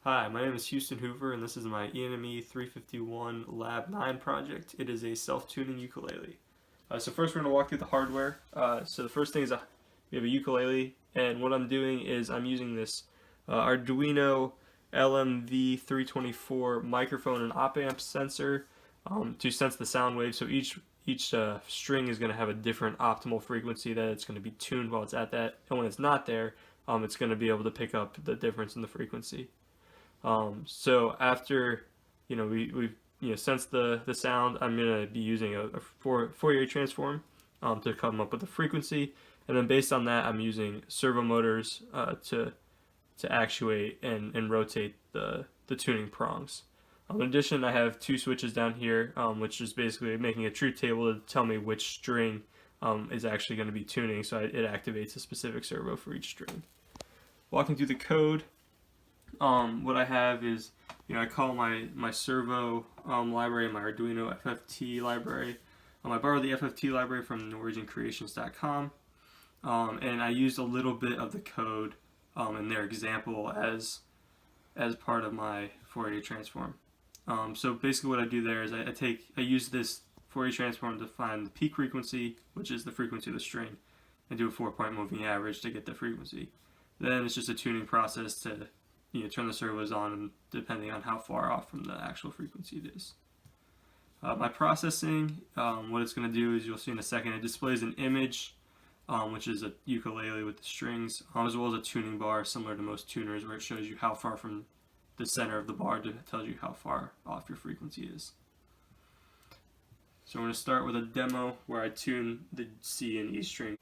Hi, my name is Houston Hoover, and this is my ENME351 Lab 9 project. It is a self-tuning ukulele. So first we're going to walk through the hardware. So the first thing is we have a ukulele, and what I'm doing is I'm using this Arduino LMV324 microphone and op-amp sensor to sense the sound wave. So each string is going to have a different optimal frequency that it's going to be tuned while it's at that, and when it's not there, it's going to be able to pick up the difference in the frequency. So after we've sensed the sound, I'm gonna be using a Fourier transform to come up with the frequency, and then based on that, I'm using servo motors to actuate and rotate the tuning prongs. In addition, I have two switches down here, which is basically making a truth table to tell me which string is actually going to be tuning, so it activates a specific servo for each string. Walking through the code, what I have is, I call my servo library my Arduino FFT library. I borrowed the FFT library from NorwegianCreations.com, and I used a little bit of the code in their example as part of my Fourier transform. So basically what I do there is I use this Fourier transform to find the peak frequency, which is the frequency of the string, and do a 4-point moving average to get the frequency. Then it's just a tuning process to turn the servos on, and depending on how far off from the actual frequency it is. My processing, what it's going to do is, you'll see in a second, it displays an image, which is a ukulele with the strings, as well as a tuning bar similar to most tuners, where it shows you how far from the center of the bar to tell you how far off your frequency is. So I'm going to start with a demo where I tune the C and E string.